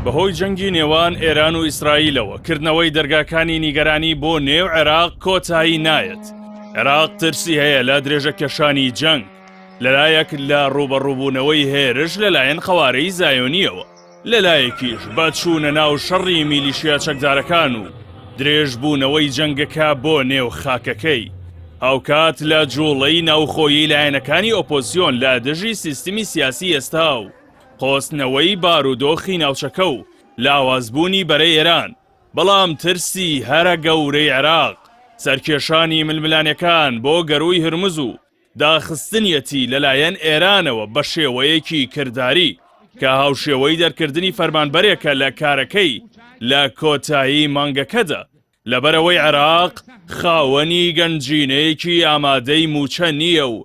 بەهۆی جەنگی نێوان ئێران و ئیسرائیلەوە کردنەوەی دەرگاکانی نیگەرانی بۆ نێو عێراق کۆتایی نایەت. عێراق ترسی هەیە لە درێژە کێشانی جەنگ لەلایەک لە ڕوبەڕووبوونەوەی هێرش لەلایەن خەوارەی زایۆنیەوە، لەلایەکیش بەچوونە ناو شەڕی میلیشیا چەکدارەکان و درێژبوونەوەی جەنگەکە بۆ نێو خاکەکەی. هاوکات لە جوڵەی ناوخۆیی لایەنەکانی ئۆپۆزیۆن لە دژی سیستمی سیاسی ئێستا و خۆستنەوەی بارودۆخی ناوچەکە و لاوازبوونی بەرەی ئێران، بەڵام ترسی هەرە گەورەی عێراق سەرکێشانی ململانیەکان بۆ گەڕووی هرمز و داخستنیەتی لەلایەن ئێرانەوە بە شێوەیەکی کردداری کە هاوشێوەی دەرکردنی فەرمانبەرێکە لە کارەکەی لە کۆتایی مانگەکەدا، لەبەرەوەی عێراق خاوەنی گەنجینەیەکی ئامادەی موچە نییە و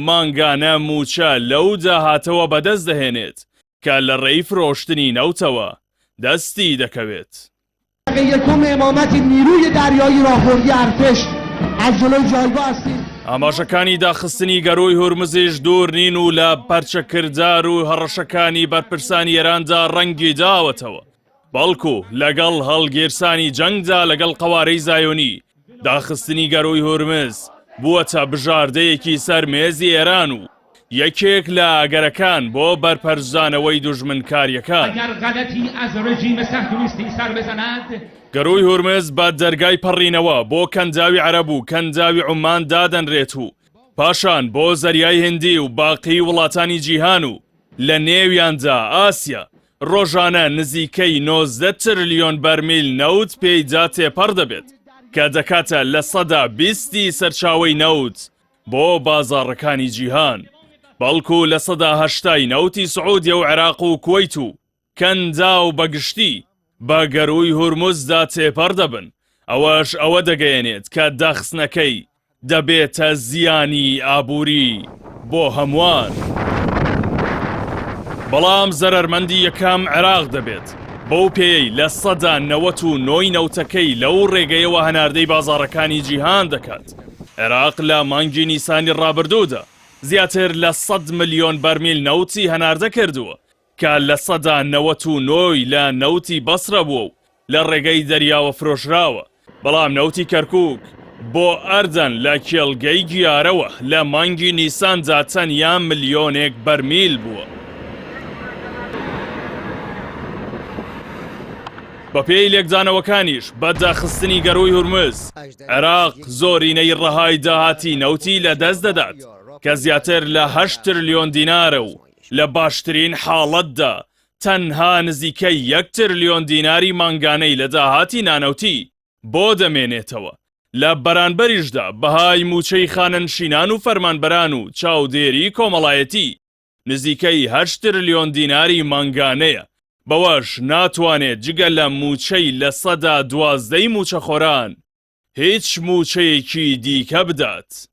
مانگانە موچە لەو داهاتەوە بەدەست دەهێنێت کە لە ڕێی فرۆشتنی نەوتەوە دەستی دەکەوێت. یەکەم ئێمامەتی نیروی دەریایی ڕاپۆرتی ئەرتش ئەز جلۆی جایگا هەستین. ئاماژەکانی داخستنی گەڕووی هورمزیش دوور نین و لە پەرچەکردار و هەڕەشەکانی بەرپرسانی ئێراندا ڕەنگی داوەتەوە، بەڵکو لەگەڵ هەڵگیرسانی جەنگدا لەگەڵ قەوارەی زایۆنی داخستنی گەڕووی هورمز بووەتە بژاردەیەکی سەر مێزی ئێران و یەکێک لە ئاگەرەکان بۆ بەرپەرزانەوەی دوژمنکاریەکان. گەڕووی هورمز بە دەرگای پەڕینەوە بۆ کەنداوی عەرەب و کەنداوی عومان دادەنرێت و پاشان بۆ زەریای هندی و باقی وڵاتانی جیهان و لە نێویاندا ئاسیا ڕۆژانە نزیکەی 90 تریلیۆن بەرمیل نەوت پێیدا تێپەڕ دەبێت کە دەکاتە لە 120 سەرچاوەی نەوت بۆ بازاڕەکانی جیهان، بەڵکو لە 180 نەوتی سعودیە و عێراق و کوێیت و کەندا و بەگشتی بە گەڕووی هورمزدا تێپەڕ دەبن. ئەوەش ئەوە دەگەیەنێت کە داخستنەکەی دەبێتە زیانی ئابووری بۆ هەمووان. بەڵام زەرەرمەندی یەکەم عێراق دەبێت، بەو پێی لە 199 نەوتەکەی لەو ڕێگەیەوە هەناردەی بازاڕەکانی جیهان دەکات. عێراق لە مانگی نیسانی ڕابردوودا زیاتر لە 100 ملیۆن بەرمیل نەوتی هەناردە کردووە کە لە 199 لە نەوتی بەسرە بووە و لە ڕێگەی دەریاوە فرۆشراوە. بەڵام نەوتی کەرکووک بۆ ئەردەن لە کێڵگەی گیارەوە لە مانگی نیساندا تەنیا ملیۆنێک بەرمیل بووە. بەپێی لێکدانەوەکانیش بە داخستنی گەڕووی هورمز عێراق زۆرینەی ڕەهای داهاتی نەوتی لە دەست دەدات کە زیاتر لە 8 تریلیۆن دینارە و لە باشترین حاڵەتدا تەنها نزیکەی 1 تریلیۆن دیناری مانگانەی لە داهاتی نانەوتی بۆ دەمێنێتەوە. لە بەرانبەریشدا بەهای موچەی خانەنشینان و فەرمانبەران و چاودێری کۆمەڵایەتی نزیکەی 8 تریلیۆن دیناری مانگانەیە. بەوەش ناتوانێت جگە لە موچەی لە 112 موچەخۆران هیچ موچەیەکی دیکە بدات.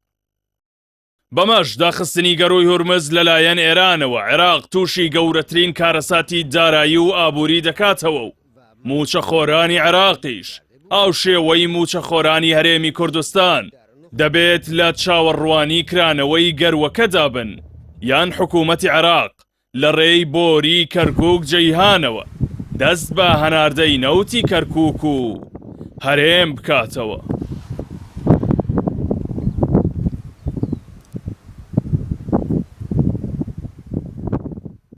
بەمەش داخستنی گەڕووی هورمز لەلایەن ئێرانەوە عێراق تووشی گەورەترین کارەساتی دارایی و ئابووری دەکاتەوە و موچەخۆرانی عێراقیش ئاو شێوەی موچەخۆرانی هەرێمی کوردستان دەبێت لە چاوەڕوانی کرانەوەی گەروەکەدا بن یان حکوومەتی عێراق لە ڕێی بۆری کەرکووک جەیهانەوە دەست بە هەناردەی نەوتی کەرکووک و هەرێم بکاتەوە.